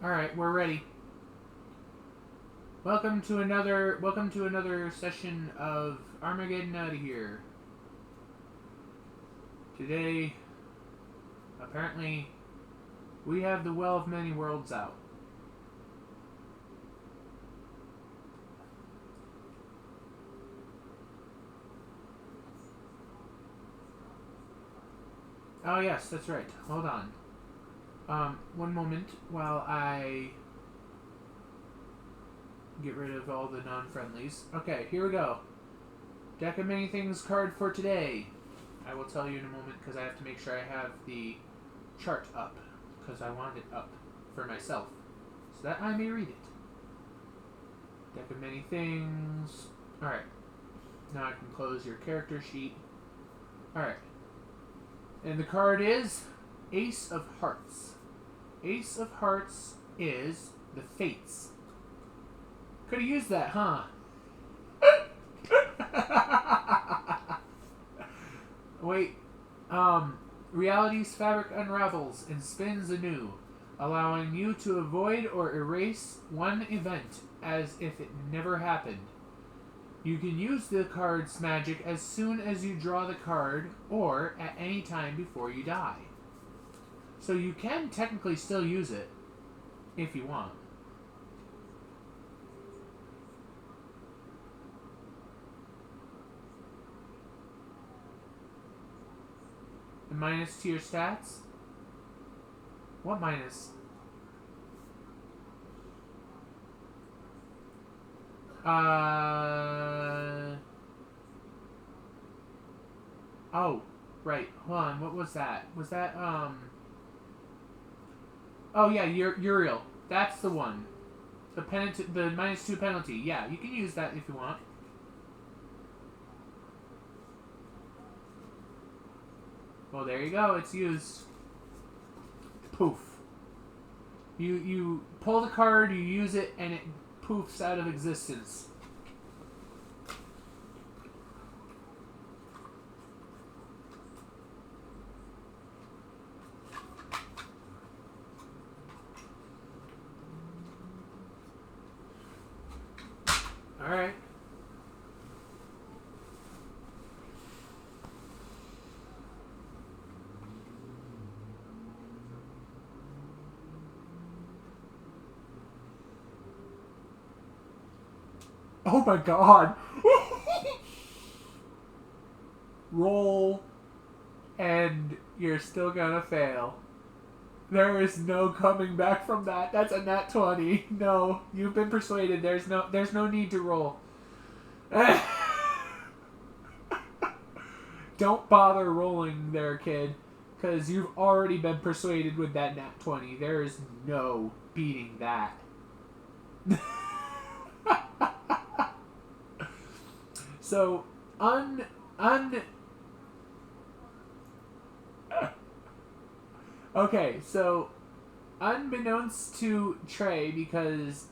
Alright, we're ready. Welcome to another session of Armageddon out of here. Today, apparently, we have the Well of Many Worlds out. Oh yes, that's right. Hold on. One moment while I get rid of all the non-friendlies. Okay, here we go. Deck of Many Things card for today. I will tell you in a moment because I have to make sure I have the chart up because I want it up for myself so that I may read it. Deck of Many Things. Alright. Now I can close your character sheet. Alright. And the card is Ace of Hearts. Ace of Hearts is the Fates. Could have used that, huh? Wait. Reality's fabric unravels and spins anew, allowing you to avoid or erase one event as if it never happened. You can use the card's magic as soon as you draw the card or at any time before you die. So you can technically still use it if you want. The minus to your stats? What minus? Oh, right. Hold on. What was that? Was that, Oh, yeah, Uriel. That's the one. The -2 penalty. Yeah, you can use that if you want. Well, there you go. It's used. Poof. You pull the card, you use it, and it poofs out of existence. Alright. Oh my god. Roll, and you're still gonna fail. There is no coming back from that. That's a nat 20. No, you've been persuaded. There's no need to roll. Don't bother rolling there, kid, because you've already been persuaded with that nat 20. There is no beating that. So, Okay, so unbeknownst to Trey, because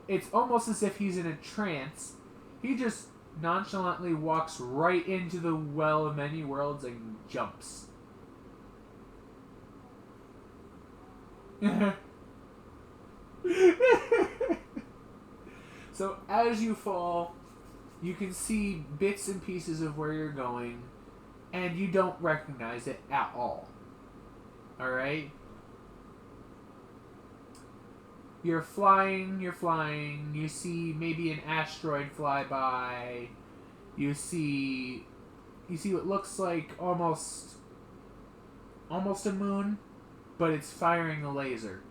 it's almost as if he's in a trance, he just nonchalantly walks right into the Well of Many Worlds and jumps. So as you fall, you can see bits and pieces of where you're going, and you don't recognize it at all. Alright? You're flying, you see maybe an asteroid fly by, you see what looks like almost a moon, but it's firing a laser.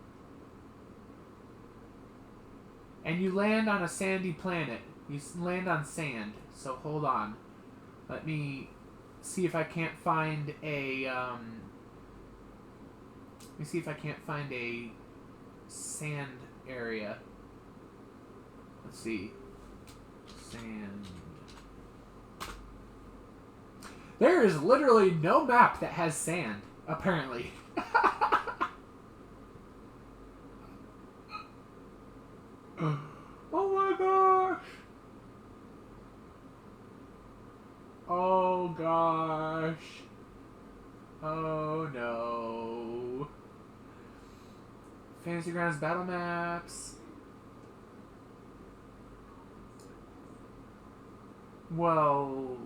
And you land on a sandy planet. You land on sand, so hold on. Let me see if I can't find a, Let me see if I can't find a sand area. Let's see. Sand. There is literally no map that has sand, apparently. Oh my gosh. Oh gosh. Oh no. Fantasy Grounds battle maps. Well,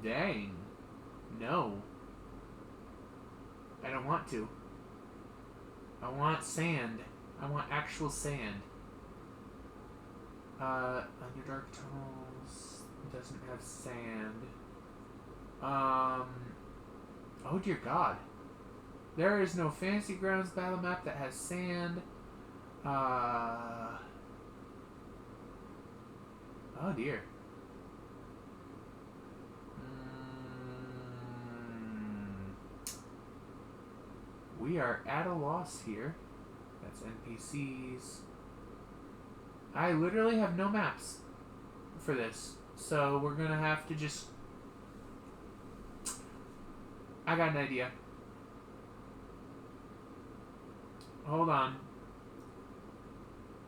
dang. No. I don't want to. I want sand. I want actual sand. Underdark Tunnels doesn't have sand. Oh dear God. There is no Fantasy Grounds battle map that has sand. Oh dear. We are at a loss here. That's NPCs. I literally have no maps for this. So we're gonna have to just... I got an idea. Hold on.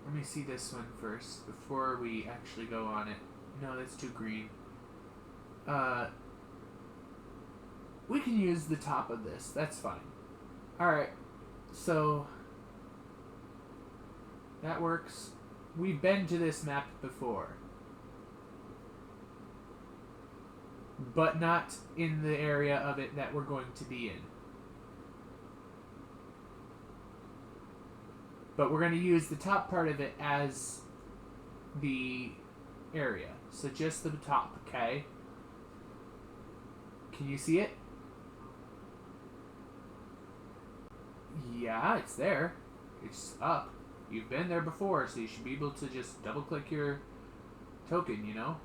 Let me see this one first before we actually go on it. No, that's too green. We can use the top of this. That's fine. Alright. So that works. We've been to this map before. But not in the area of it that we're going to be in. But we're going to use the top part of it as the area. So just the top, okay? Can you see it? Yeah, it's there. It's up. You've been there before, so you should be able to just double-click your token, you know?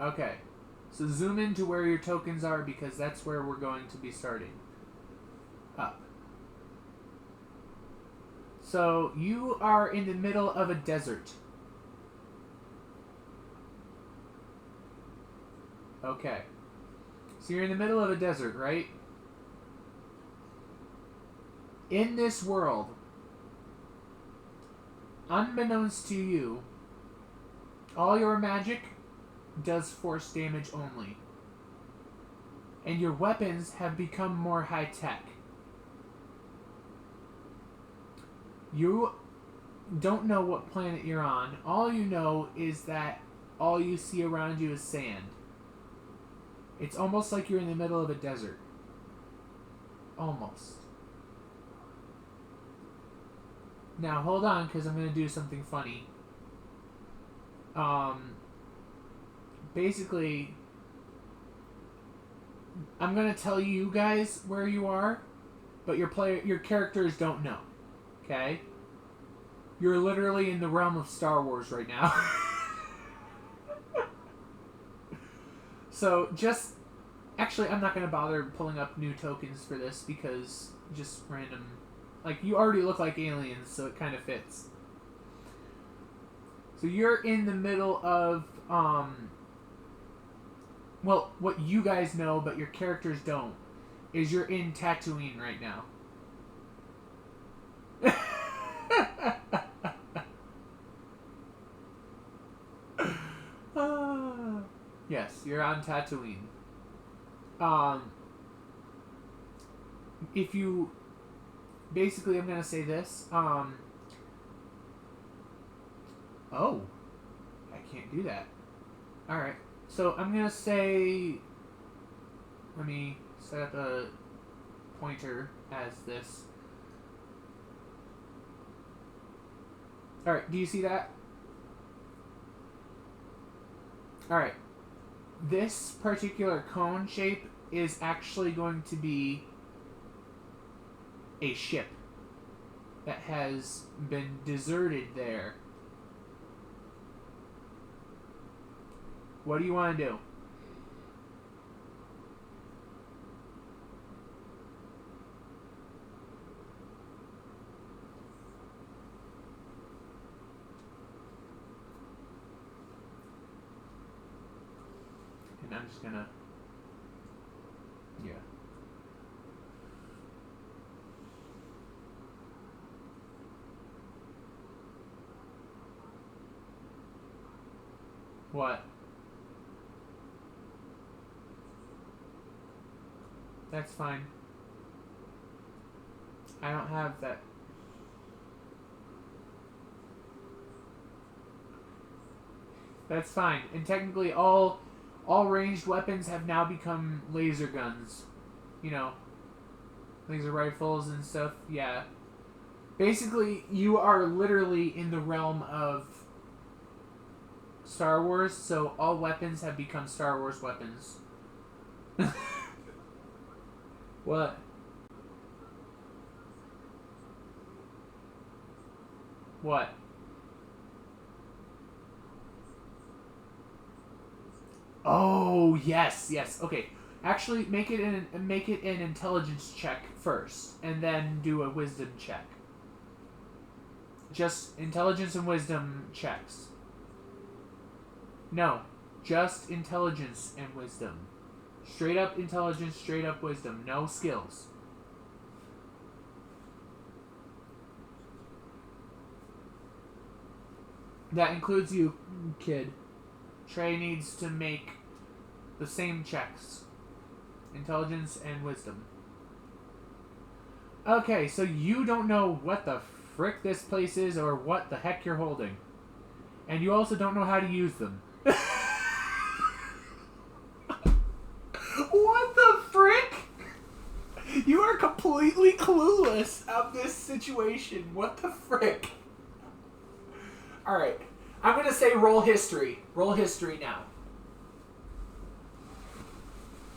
Okay, so zoom into where your tokens are because that's where we're going to be starting. Up. So you are in the middle of a desert. Okay. So you're in the middle of a desert, right? In this world, unbeknownst to you, all your magic does force damage only. And your weapons have become more high-tech. You don't know what planet you're on. All you know is that all you see around you is sand. It's almost like you're in the middle of a desert. Almost. Now, hold on, because I'm going to do something funny. Basically, I'm going to tell you guys where you are, but your characters don't know. Okay? You're literally in the realm of Star Wars right now. So, just... Actually, I'm not going to bother pulling up new tokens for this because just random... Like, you already look like aliens, so it kind of fits. So you're in the middle of, well, what you guys know, but your characters don't, is you're in Tatooine right now. Yes, you're on Tatooine. If you... Basically, I'm going to say this. Oh. I can't do that. Alright. So, I'm going to say... Let me set up a pointer as this. Alright, do you see that? Alright. This particular cone shape is actually going to be a ship that has been deserted there. What do you want to do? And I'm just gonna... Yeah. What? That's fine. I don't have that. That's fine. And technically all ranged weapons have now become laser guns. You know, laser rifles and stuff. Yeah. Basically, you are literally in the realm of Star Wars, so all weapons have become Star Wars weapons. What? What? Oh, yes, yes. Okay. Actually, make it an intelligence check first, and then do a wisdom check. Just intelligence and wisdom checks. No, just intelligence and wisdom. Straight up intelligence, straight up wisdom. No skills. That includes you, kid. Trey needs to make the same checks. Intelligence and wisdom. Okay, so you don't know what the frick this place is or what the heck you're holding. And you also don't know how to use them. What the frick? You are completely clueless of this situation. What the frick? Alright. I'm going to say roll history. Roll history now.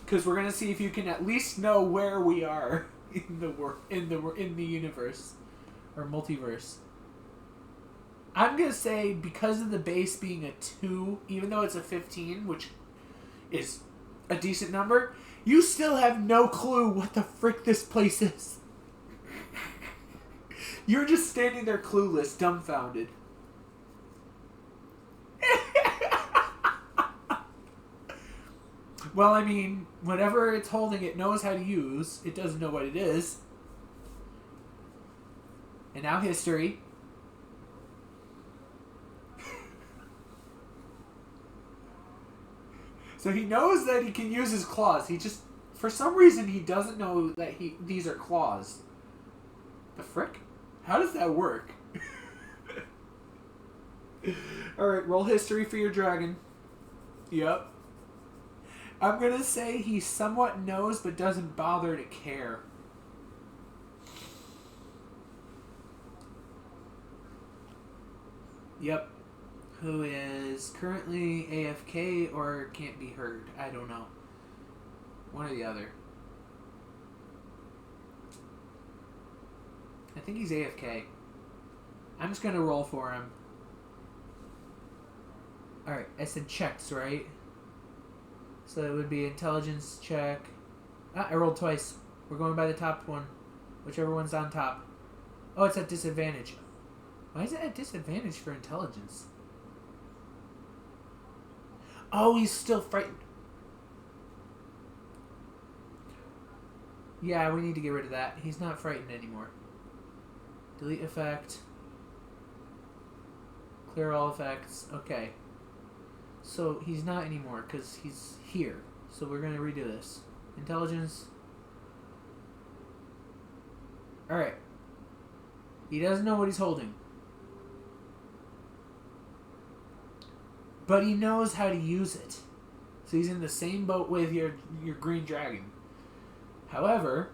Because we're going to see if you can at least know where we are in the universe. Or multiverse. I'm going to say because of the base being a 2, even though it's a 15, which is a decent number, you still have no clue what the frick this place is. You're just standing there clueless, dumbfounded. Well, I mean, whatever it's holding, it knows how to use. It doesn't know what it is. And now history. So he knows that he can use his claws. He just, for some reason, he doesn't know that these are claws. The frick? How does that work? Alright, roll history for your dragon. Yep. I'm gonna say he somewhat knows but doesn't bother to care. Yep. Who is currently AFK or can't be heard. I don't know. One or the other. I think he's AFK. I'm just gonna roll for him. Alright, I said checks, right? So it would be intelligence check. Ah, I rolled twice. We're going by the top one. Whichever one's on top. Oh, it's at disadvantage. Why is it at disadvantage for intelligence? Oh, he's still frightened. Yeah, we need to get rid of that. He's not frightened anymore. Delete effect. Clear all effects. Okay. So he's not anymore because he's here. So we're going to redo this. Intelligence. Alright. He doesn't know what he's holding. But he knows how to use it. So he's in the same boat with your green dragon. However,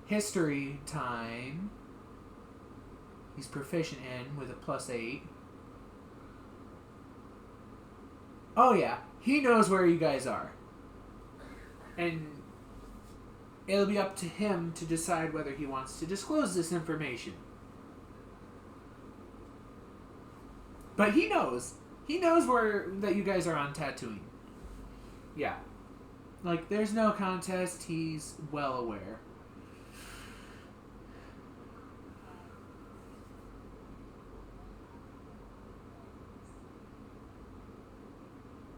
history time, he's proficient in with a +8. Oh yeah, he knows where you guys are. And it'll be up to him to decide whether he wants to disclose this information. But he knows. He knows that you guys are on Tatooine. Yeah. Like, there's no contest. He's well aware.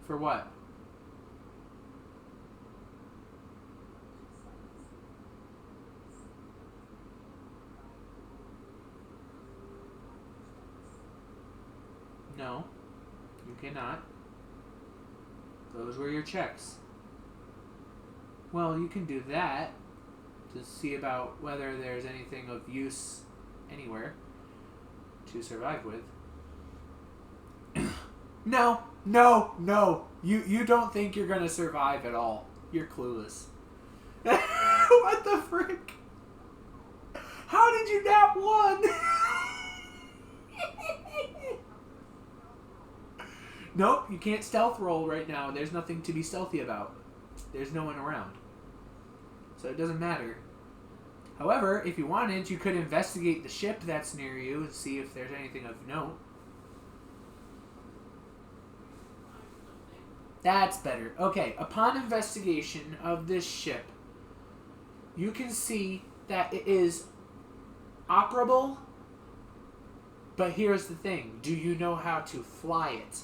For what? No. You cannot. Those were your checks. Well, you can do that to see about whether there's anything of use anywhere to survive with. No. You don't think you're gonna survive at all. You're clueless. What the frick? How did you not won? Nope, you can't stealth roll right now. There's nothing to be stealthy about. There's no one around. So it doesn't matter. However, if you wanted, you could investigate the ship that's near you and see if there's anything of note. That's better. Okay, upon investigation of this ship, you can see that it is operable, but here's the thing. Do you know how to fly it?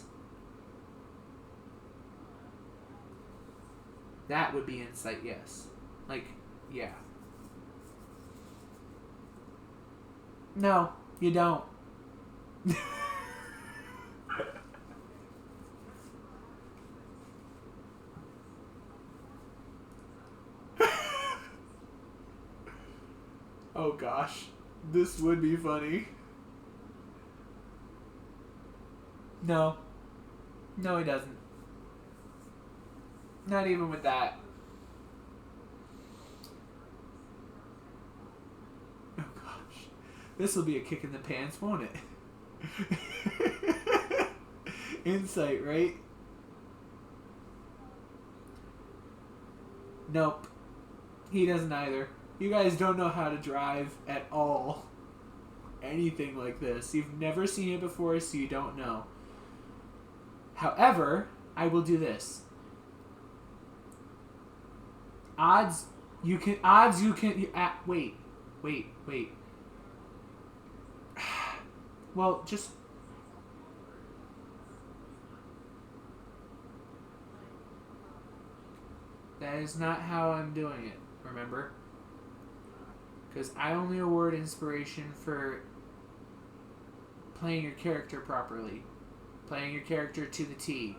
That would be insight, yes. Like, yeah. No, you don't. Oh gosh, this would be funny. No. No, he doesn't. Not even with that. Oh gosh. This will be a kick in the pants, won't it? Insight, right? Nope. He doesn't either. You guys don't know how to drive at all. Anything like this. You've never seen it before, so you don't know. However, I will do this. Wait. Well, just... That is not how I'm doing it, remember? Because I only award inspiration for playing your character properly. Playing your character to the T.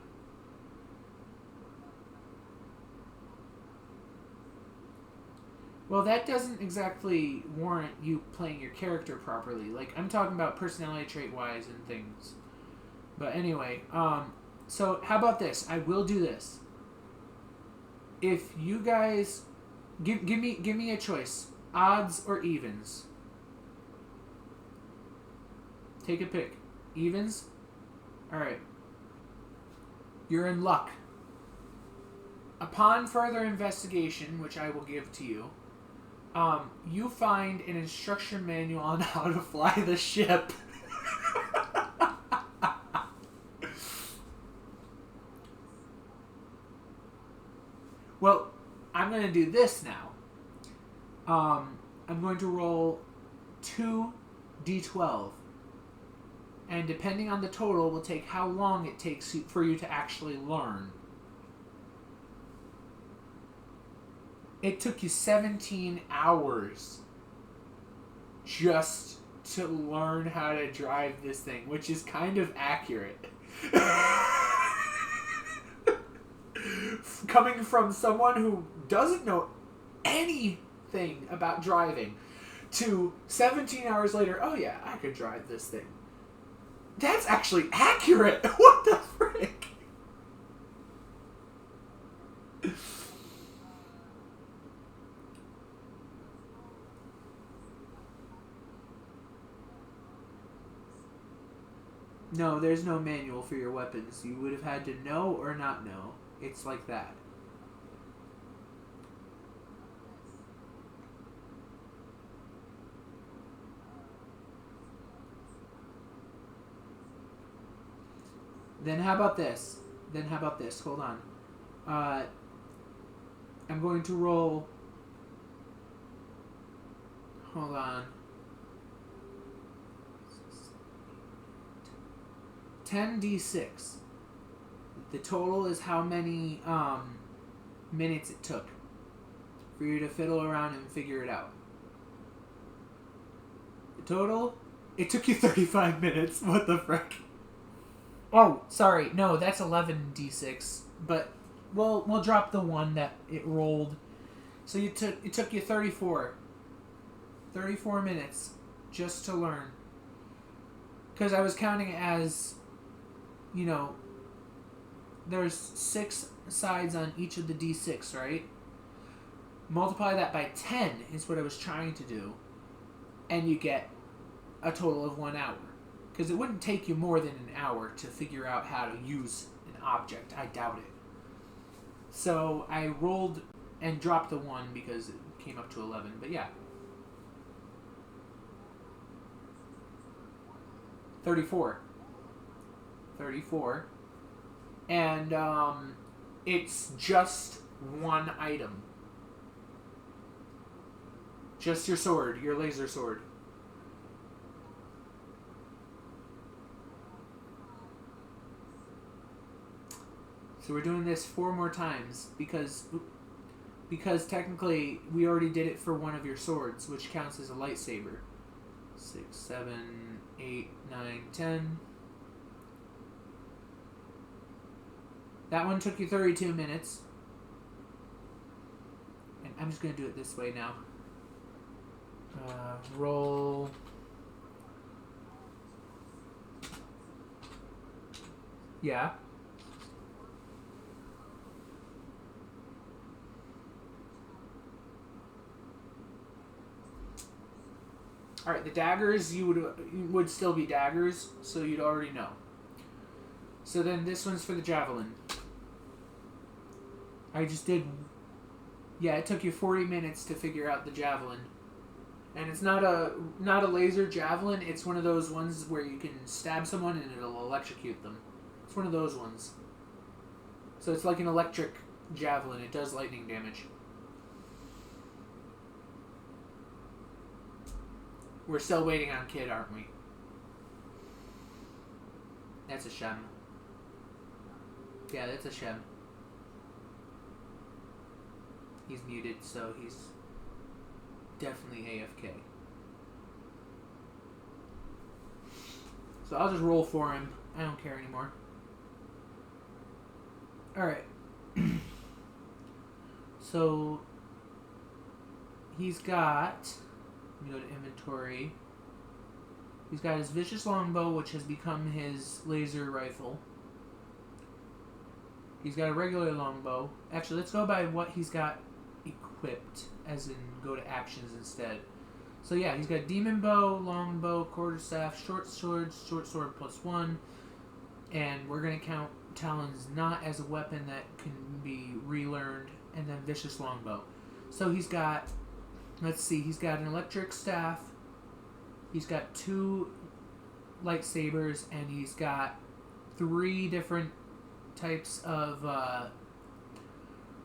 Well, that doesn't exactly warrant you playing your character properly. Like, I'm talking about personality trait-wise and things. But anyway, so how about this? I will do this. If you guys... Give me a choice. Odds or evens? Take a pick. Evens? Alright. You're in luck. Upon further investigation, which I will give to you, you find an instruction manual on how to fly the ship. Well, I'm going to do this now. I'm going to roll 2 d12. And depending on the total, will take how long it takes for you to actually learn. It took you 17 hours just to learn how to drive this thing, which is kind of accurate. Coming from someone who doesn't know anything about driving to 17 hours later, oh yeah, I could drive this thing. That's actually accurate. What the frick? No, there's no manual for your weapons. You would have had to know or not know. It's like that. Then how about this? Hold on. I'm going to roll... Hold on. 10d6. The total is how many minutes it took for you to fiddle around and figure it out. The total? It took you 35 minutes. What the frick? Oh, sorry. No, that's 11d6. But we'll drop the one that it rolled. So it took you 34 minutes just to learn. Because I was counting it as, you know, there's 6 sides on each of the D6, right? Multiply that by 10 is what I was trying to do. And you get a total of 1 hour. Because it wouldn't take you more than an hour to figure out how to use an object. I doubt it. So I rolled and dropped the 1 because it came up to 11. But yeah. 34. And it's just one item. Just your sword, your laser sword. So we're doing this 4 more times because technically we already did it for one of your swords, which counts as a lightsaber. 6, 7, 8, 9, 10. That one took you 32 minutes. And I'm just going to do it this way now. Roll. Yeah. Alright, the daggers, you would still be daggers, so you'd already know. So then this one's for the javelin. I just did... Yeah, it took you 40 minutes to figure out the javelin. And it's not a laser javelin, it's one of those ones where you can stab someone and it'll electrocute them. It's one of those ones. So it's like an electric javelin, it does lightning damage. We're still waiting on Kid, aren't we? That's a Shem. Yeah, that's a Shem. He's muted, so he's definitely AFK. So I'll just roll for him. I don't care anymore. Alright. So he's got... Let me go to inventory. He's got his vicious longbow, which has become his laser rifle. He's got a regular longbow. Actually, let's go by what he's got equipped, as in go to actions instead. So yeah, he's got demon bow, longbow, quarterstaff, short sword +1, and we're gonna count talons not as a weapon that can be relearned, and then vicious longbow. So he's got... Let's see, he's got an electric staff, he's got 2 lightsabers, and he's got 3 different types of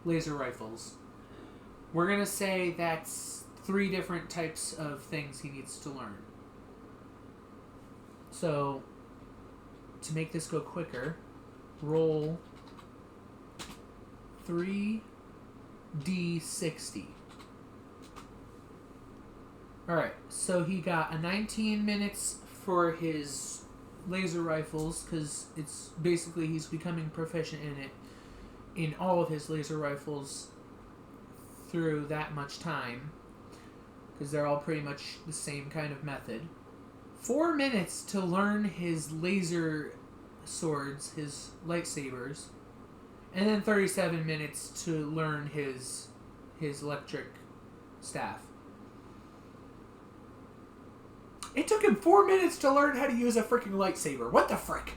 laser rifles. We're going to say that's 3 different types of things he needs to learn. So, to make this go quicker, roll 3d60. Alright, so he got a 19 minutes for his laser rifles, because it's basically he's becoming proficient in it, in all of his laser rifles through that much time, because they're all pretty much the same kind of method. 4 minutes to learn his laser swords, his lightsabers, and then 37 minutes to learn his electric staff. It took him 4 minutes to learn how to use a freaking lightsaber. What the frick?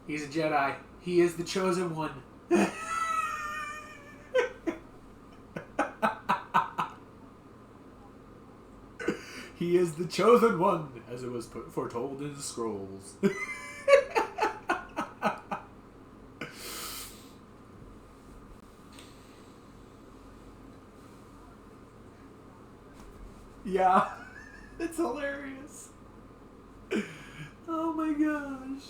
He's a Jedi. He is the chosen one. He is the chosen one, as it was foretold in the scrolls. Yeah. It's hilarious. Oh my gosh.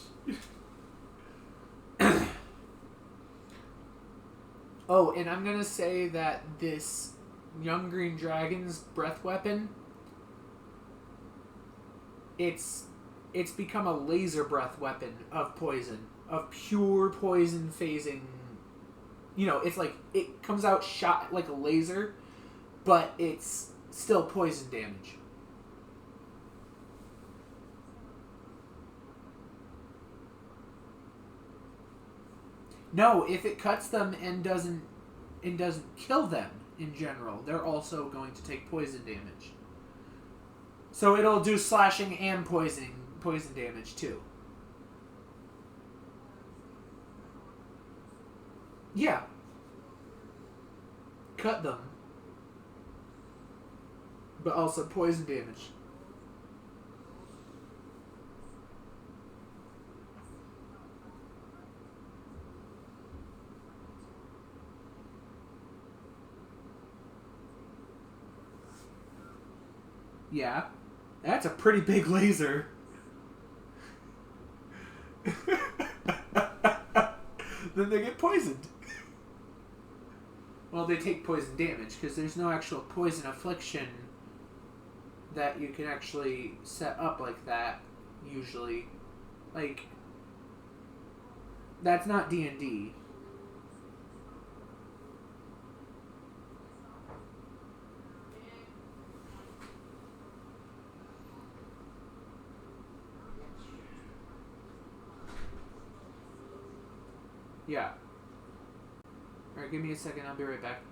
Oh, and I'm gonna say that this Young Green Dragon's breath weapon, it's become a laser breath weapon of poison, of pure poison phasing it's like it comes out shot like a laser, but it's still poison damage. No, if it cuts them and doesn't kill them in general, they're also going to take poison damage. So it'll do slashing and poison damage too. Yeah. Cut them. But also poison damage. Yeah. That's a pretty big laser. Then they get poisoned. Well, they take poison damage because there's no actual poison affliction that you can actually set up like that usually. Like, that's not D&D. Yeah. Alright, give me a second. I'll be right back.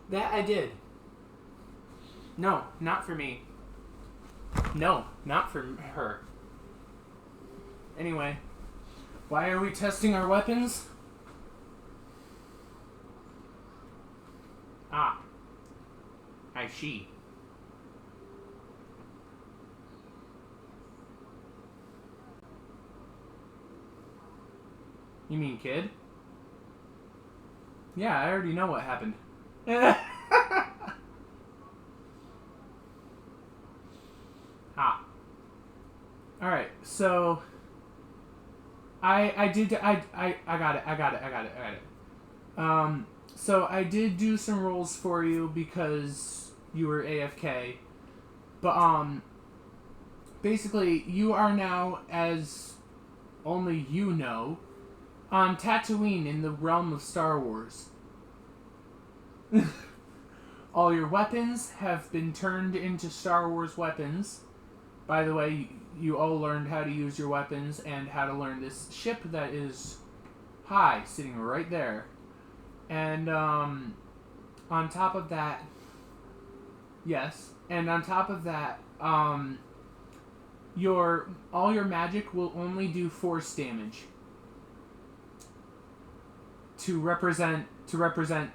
That I did. No, not for me. No, not for her. Anyway, why are we testing our weapons? Ah, I see. You mean kid? Yeah, I already know what happened. Ah. Alright, so I got it. So I did do some rolls for you because you were AFK. But basically you are now, as only you know, on Tatooine in the realm of Star Wars. All your weapons have been turned into Star Wars weapons. By the way, you all learned how to use your weapons and how to learn this ship that is high, sitting right there. And on top of that, yes, and on top of that, all your magic will only do force damage. To represent,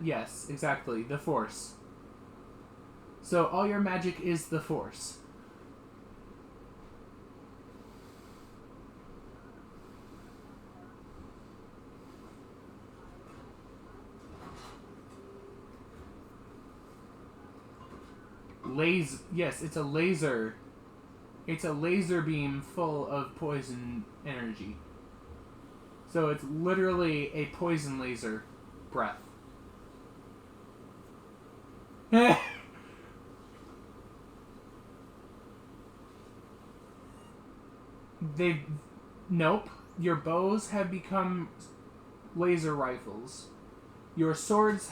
yes, exactly, the Force. So all your magic is the Force. Yes, it's a laser. It's a laser beam full of poison energy. So it's literally a poison laser breath. Nope. Your bows have become laser rifles. Your swords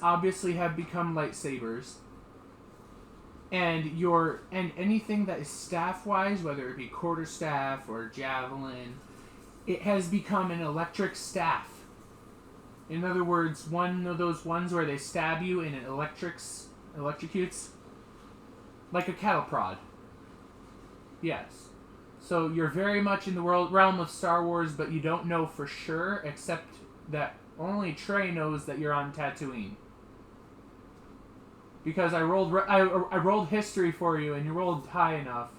obviously have become lightsabers. And anything that is staff-wise, whether it be quarterstaff or javelin, it has become an electric staff. In other words, one of those ones where they stab you and it electrocutes. Like a cattle prod. Yes. So you're very much in the realm of Star Wars, but you don't know for sure, except that only Trey knows that you're on Tatooine. Because I rolled history for you, and you rolled high enough.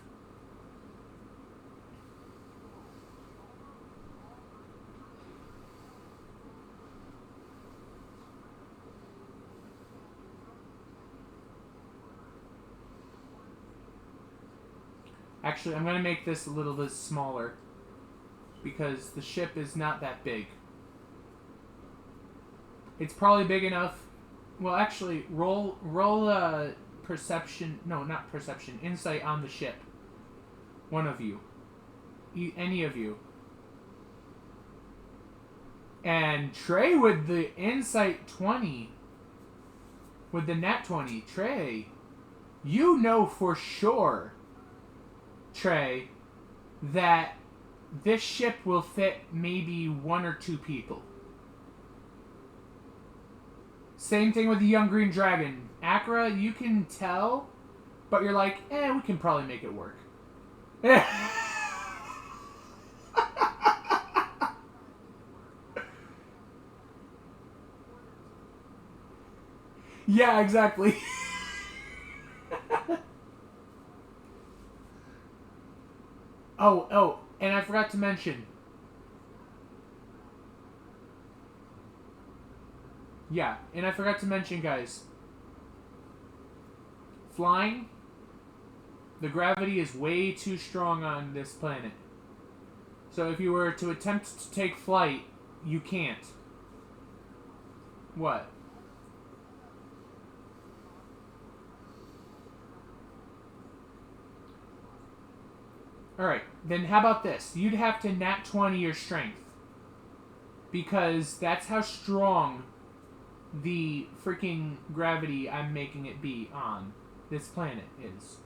Actually, I'm going to make this a little bit smaller. Because the ship is not that big. It's probably big enough. Well, actually, roll perception. No, not perception. Insight on the ship. One of you. Any of you. And Trey with the insight 20. With the nat 20. Trey. You know for sure, Trey, that this ship will fit maybe 1 or 2 people. Same thing with the Young Green Dragon. Akra, you can tell, but you're like, we can probably make it work. Yeah, exactly. Oh, and I forgot to mention. Yeah, and I forgot to mention, guys. Flying, the gravity is way too strong on this planet. So if you were to attempt to take flight, you can't. What? Alright, then how about this? You'd have to nat 20 your strength. Because that's how strong the freaking gravity I'm making it be on this planet is.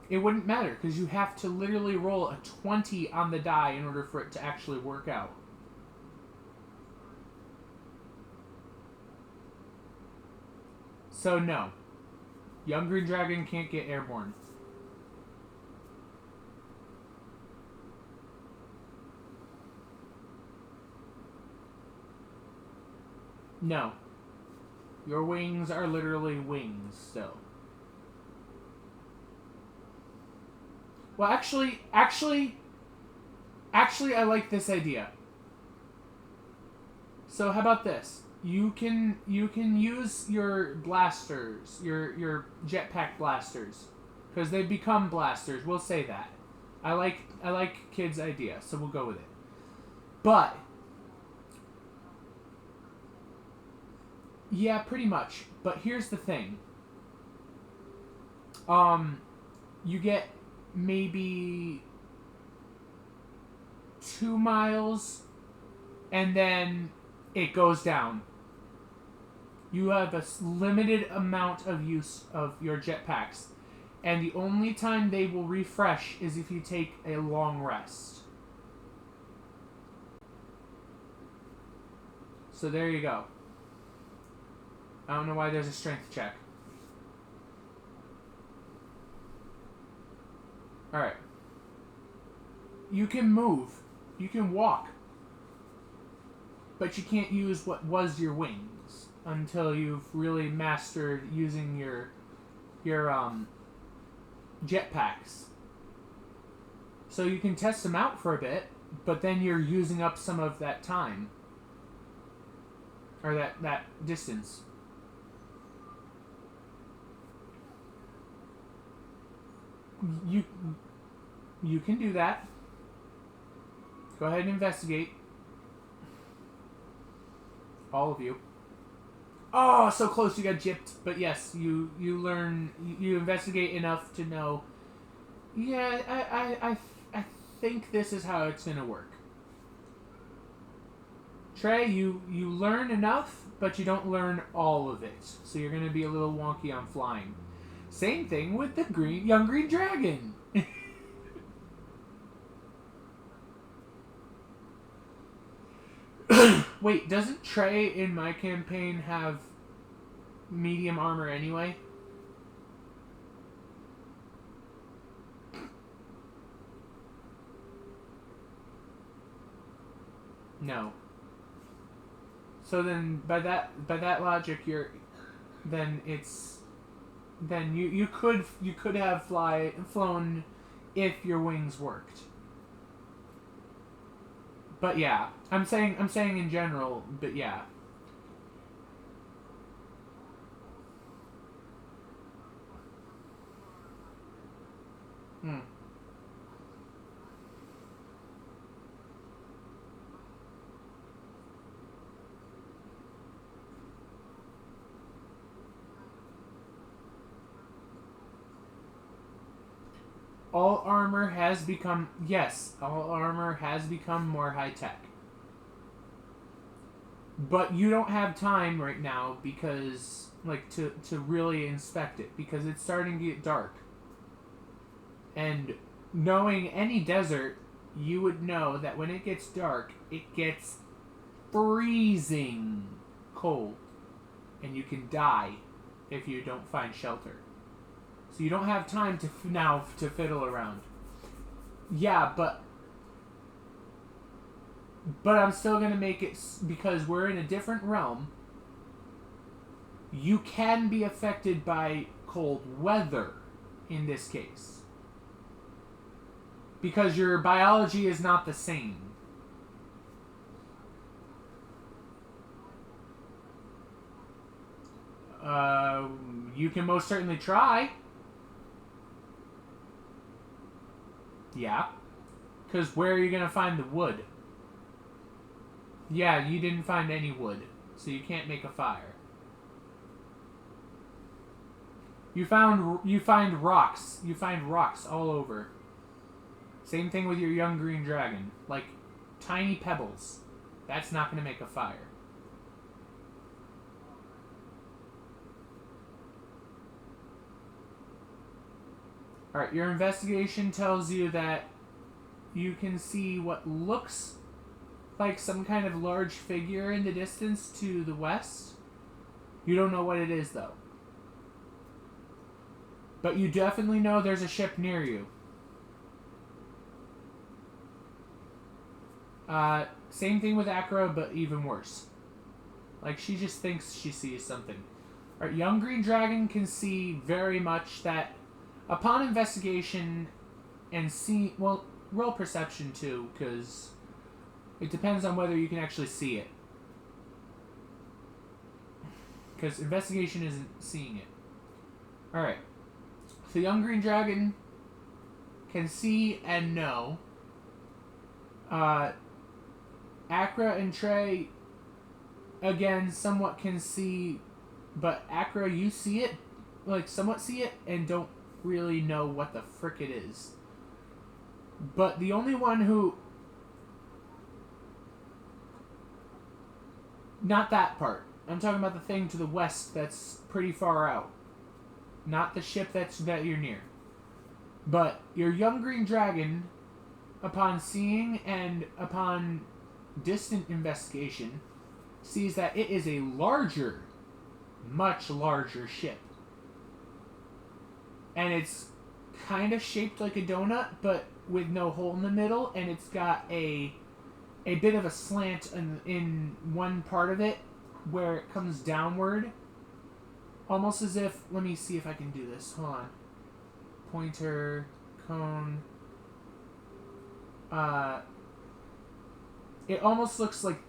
it wouldn't matter because you have to literally roll a 20 on the die in order for it to actually work out. So no. Young Green Dragon can't get airborne. No. Your wings are literally wings still. Well, actually, I like this idea. So how about this? You can use your blasters, your jetpack blasters, because they become blasters. We'll say that. I like Kid's idea, so we'll go with it. But yeah, pretty much. But here's the thing. You get maybe 2 miles, and then it goes down. You have a limited amount of use of your jetpacks, and the only time they will refresh is if you take a long rest. So there you go. I don't know why there's a strength check. Alright. You can move. You can walk. But you can't use what was your wings until you've really mastered using your jetpacks. So you can test them out for a bit, but then you're using up some of that time. Or that distance. You can do that. Go ahead and investigate. All of you. Oh, so close you got gypped. But yes, you learn, you investigate enough to know, yeah, I think this is how it's going to work. Trey, you learn enough, but you don't learn all of it. So you're going to be a little wonky on flying. Same thing with the young green dragon. Wait, doesn't Trey in my campaign have medium armor anyway? No. So then by that logic you could have flown if your wings worked. But yeah, I'm saying in general, but yeah. All armor has become more high tech. But you don't have time right now because to really inspect it because it's starting to get dark. And knowing any desert, you would know that when it gets dark, it gets freezing cold. And you can die if you don't find shelter. So you don't have time to fiddle around. Yeah, but I'm still going to make it, because we're in a different realm, you can be affected by cold weather in this case. Because your biology is not the same. You can most certainly try. Yeah. Because where are you going to find the wood? Yeah, you didn't find any wood, so you can't make a fire. You find rocks. You find rocks all over. Same thing with your young green dragon. Like, tiny pebbles. That's not going to make a fire. Alright, your investigation tells you that you can see what looks like some kind of large figure in the distance to the west. You don't know what it is, though. But you definitely know there's a ship near you. Same thing with Acra, but even worse. Like, she just thinks she sees something. Alright, Young Green Dragon can see very much that upon investigation and see... Well, roll perception, too, because it depends on whether you can actually see it. Because investigation isn't seeing it. Alright. So Young Green Dragon can see and know. Acra and Trey, again, somewhat can see, but Acra, you see it, like, somewhat see it, and don't really know what the frick it is. But the only one who... Not that part. I'm talking about the thing to the west that's pretty far out. Not the ship that you're near. But your Young Green Dragon, upon seeing and upon distant investigation, sees that it is a larger, much larger ship. And it's kind of shaped like a donut, but with no hole in the middle, and it's got a bit of a slant in one part of it where it comes downward. Almost as if... Let me see if I can do this. Hold on. Pointer, cone... It almost looks like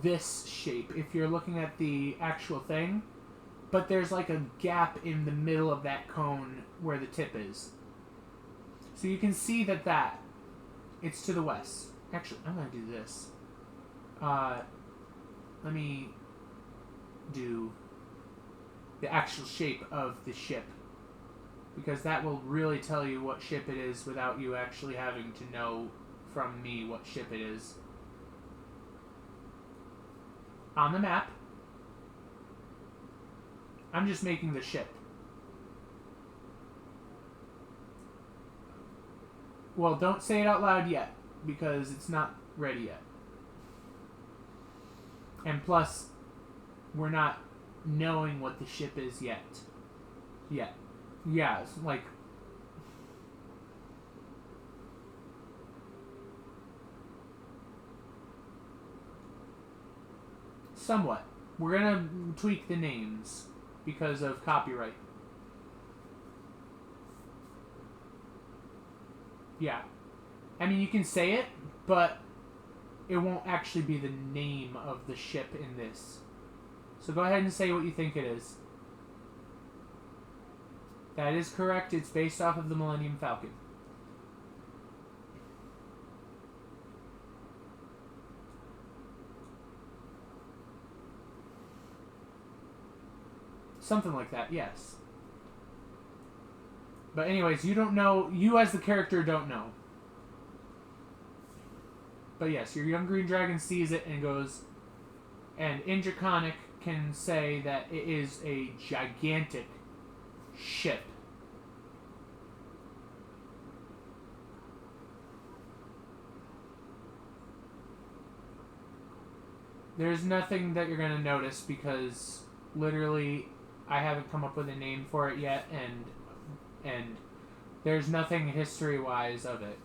this shape if you're looking at the actual thing, but there's like a gap in the middle of that cone where the tip is. So you can see that it's to the west. Actually, I'm going to do this. Let me do the actual shape of the ship, because that will really tell you what ship it is without you actually having to know from me what ship it is. On the map, I'm just making the ship. Well, don't say it out loud yet, because it's not ready yet. And plus, we're not knowing what the ship is yet. Yeah, it's like... Somewhat. We're gonna tweak the names because of copyright. Yeah. I mean, you can say it, but it won't actually be the name of the ship in this. So go ahead and say what you think it is. That is correct. It's based off of the Millennium Falcon. Something like that, yes. But anyways, you don't know... You as the character don't know. But yes, your Young Green Dragon sees it and goes... And in Draconic can say that it is a gigantic ship. There's nothing that you're going to notice because literally I haven't come up with a name for it yet, and there's nothing history-wise of it.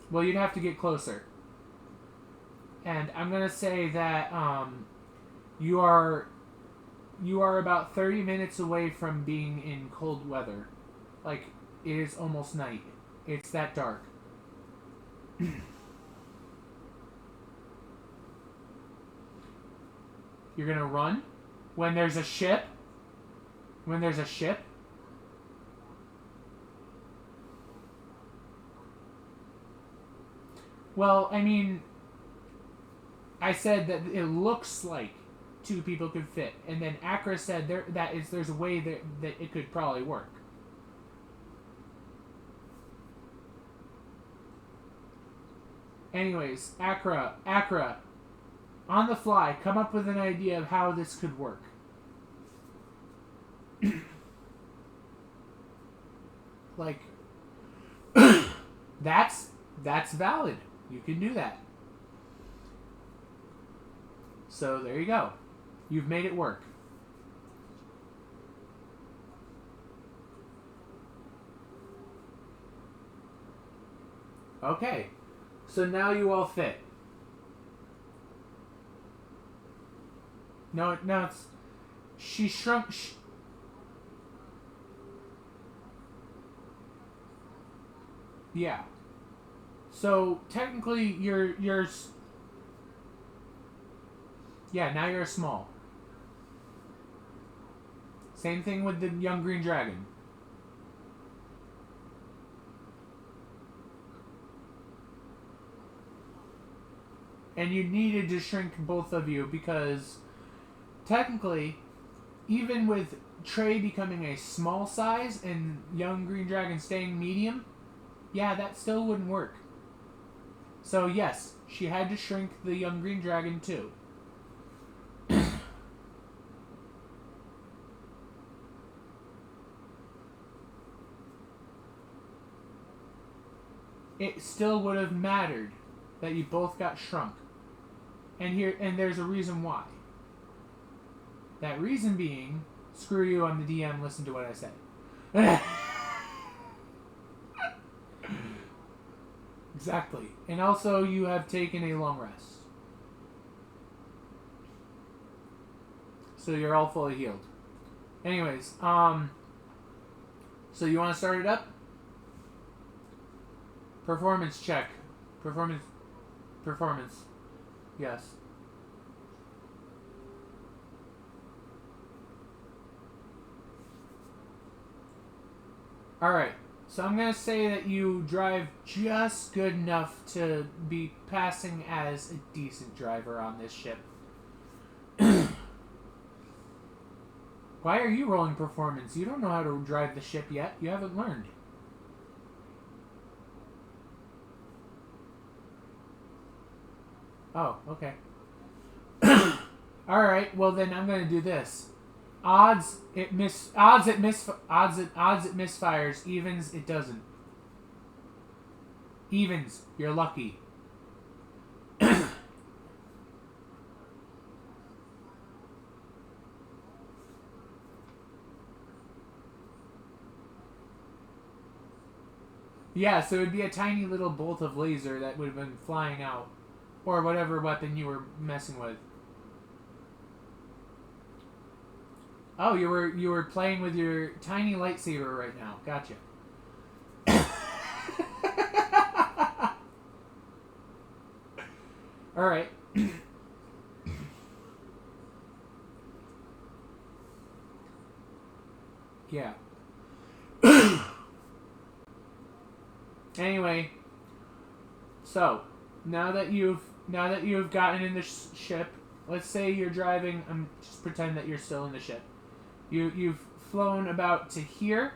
Well, you'd have to get closer. And I'm going to say that you are about 30 minutes away from being in cold weather. Like, it is almost night. It's that dark. You're going to run when there's a ship. When there's a ship. Well, I mean, I said that it looks like two people could fit, and then Acra said there's a way that it could probably work. Anyways, Acra, on the fly, come up with an idea of how this could work. Like, that's valid. You can do that. So there you go. You've made it work. Okay. So now you all fit. No, it's... She shrunk... Yeah. So, technically, you're... Yeah, now you're small. Same thing with the young green dragon. And you needed to shrink both of you because technically, even with Trey becoming a small size and young green dragon staying medium, yeah, that still wouldn't work. So yes, she had to shrink the young green dragon too. It still would have mattered that you both got shrunk. And there's a reason why. That reason being, screw you, I'm the DM, listen to what I say. Exactly. And also, you have taken a long rest. So you're all fully healed. Anyways, so you want to start it up? Performance check. Performance. Yes. Alright, so I'm going to say that you drive just good enough to be passing as a decent driver on this ship. Why are you rolling performance? You don't know how to drive the ship yet. You haven't learned. Oh, okay. Alright, well then I'm going to do this. Odds it misfires. Evens it doesn't. Evens, you're lucky. Yeah, so it would be a tiny little bolt of laser that would have been flying out. Or whatever weapon you were messing with. Oh, you were playing with your tiny lightsaber right now. Gotcha. Alright. Yeah. Anyway, so now that you've gotten in the ship, let's say you're driving. Just pretend that you're still in the ship. You've flown about to here.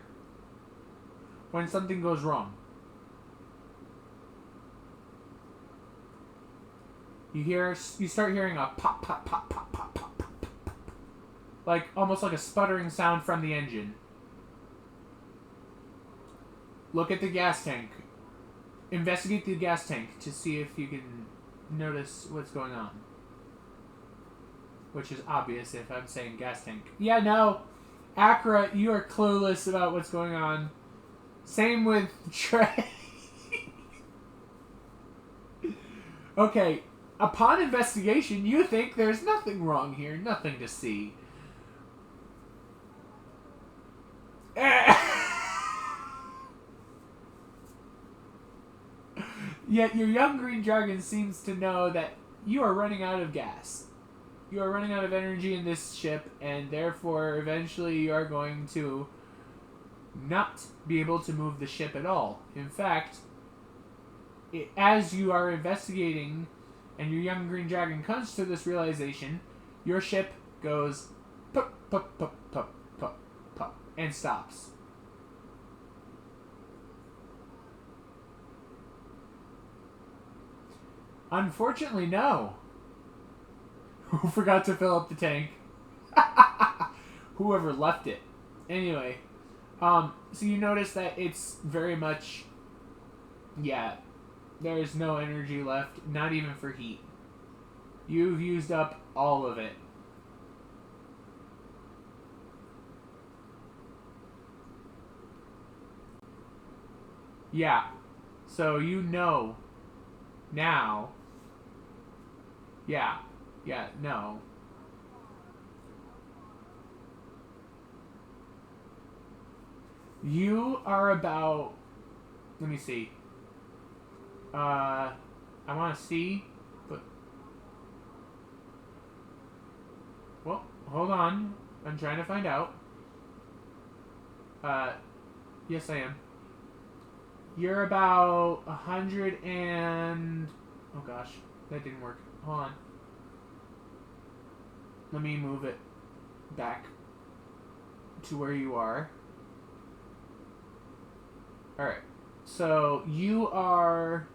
When something goes wrong, you start hearing a pop, pop, pop, pop, pop, pop, pop, pop, like almost like a sputtering sound from the engine. Look at the gas tank. Investigate the gas tank to see if you can notice what's going on. Which is obvious if I'm saying gas tank. Yeah, no. Accra, you are clueless about what's going on. Same with Trey. Okay, upon investigation, you think there's nothing wrong here. Nothing to see. Yet your young green dragon seems to know that you are running out of gas. You are running out of energy in this ship, and therefore eventually you are going to not be able to move the ship at all. In fact, as you are investigating and your young green dragon comes to this realization, your ship goes pop, pop, pop, pop, pop, pop, and stops. Unfortunately, no. Who forgot to fill up the tank? Whoever left it. Anyway, So you notice that it's very much, yeah, there is no energy left, not even for heat. You've used up all of it. Yeah. So you know now. Yeah. Yeah, no. You are about. Let me see. I want to see, but. Well, hold on. I'm trying to find out. Uh, yes, I am. You're about 100 and. Oh gosh, that didn't work. Hold on. Let me move it back to where you are. Alright. So you are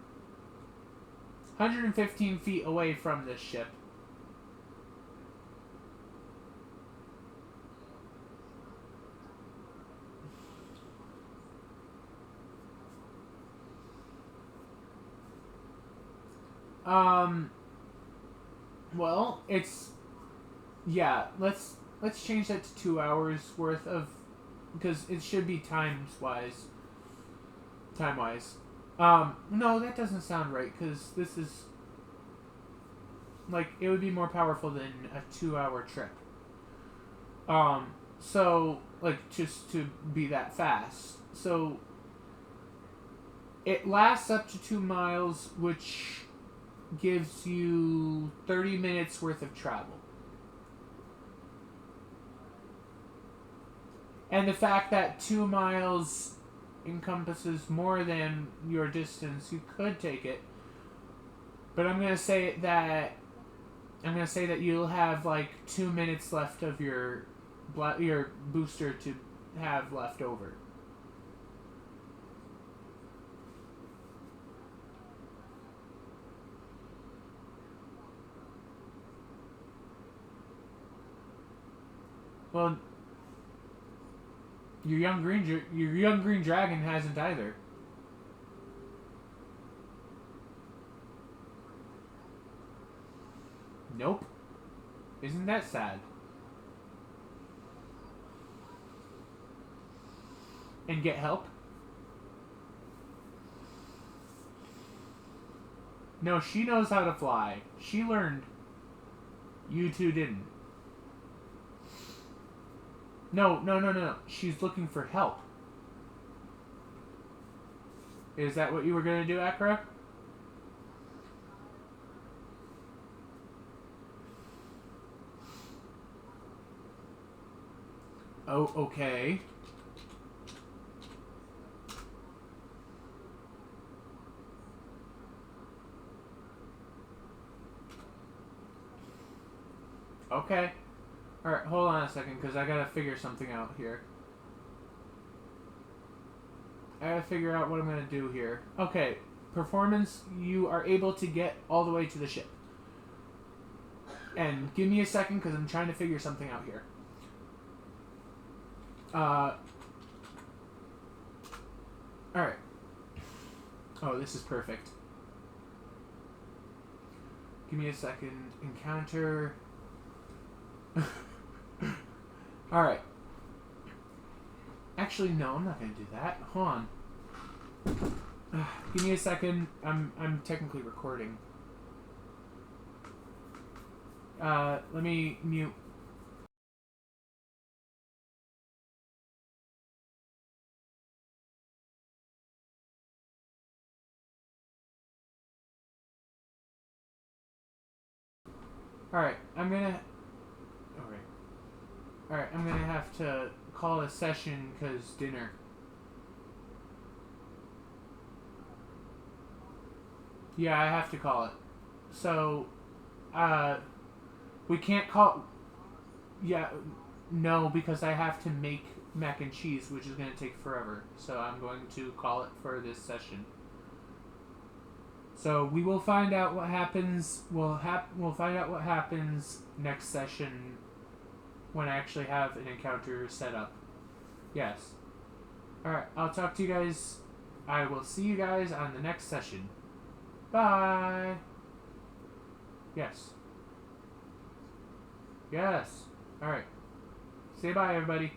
115 feet away from this ship. Um. Well, it's yeah. Let's change that to 2 hours worth of because it should be time wise. No, that doesn't sound right because this is like it would be more powerful than a 2 hour trip. So like just to be that fast. So it lasts up to 2 miles, which gives you 30 minutes worth of travel. And the fact that 2 miles encompasses more than your distance, you could take it. But I'm gonna say that you'll have like 2 minutes left of your booster to have left over. Well, your young green dragon hasn't either. Nope. Isn't that sad? And get help? No, she knows how to fly. She learned. You two didn't. No. She's looking for help. Is that what you were going to do, Akra? Oh, okay. Okay. Alright, hold on a second, because I gotta figure something out here. I gotta figure out what I'm gonna do here. Okay, performance, you are able to get all the way to the ship. And give me a second, because I'm trying to figure something out here. Alright. Oh, this is perfect. Give me a second. Encounter. Alright. Actually, no, I'm not going to do that. Hold on. Give me a second. I'm technically recording. Let me mute. Alright, I'm gonna... Alright, I'm gonna have to call a session because dinner. Yeah, I have to call it. So, we can't call... Yeah, no, because I have to make mac and cheese, which is going to take forever. So I'm going to call it for this session. So we will find out what happens. We'll find out what happens next session when I actually have an encounter set up. Yes. Alright, I'll talk to you guys. I will see you guys on the next session. Bye. Yes. Yes. Alright. Say bye, everybody.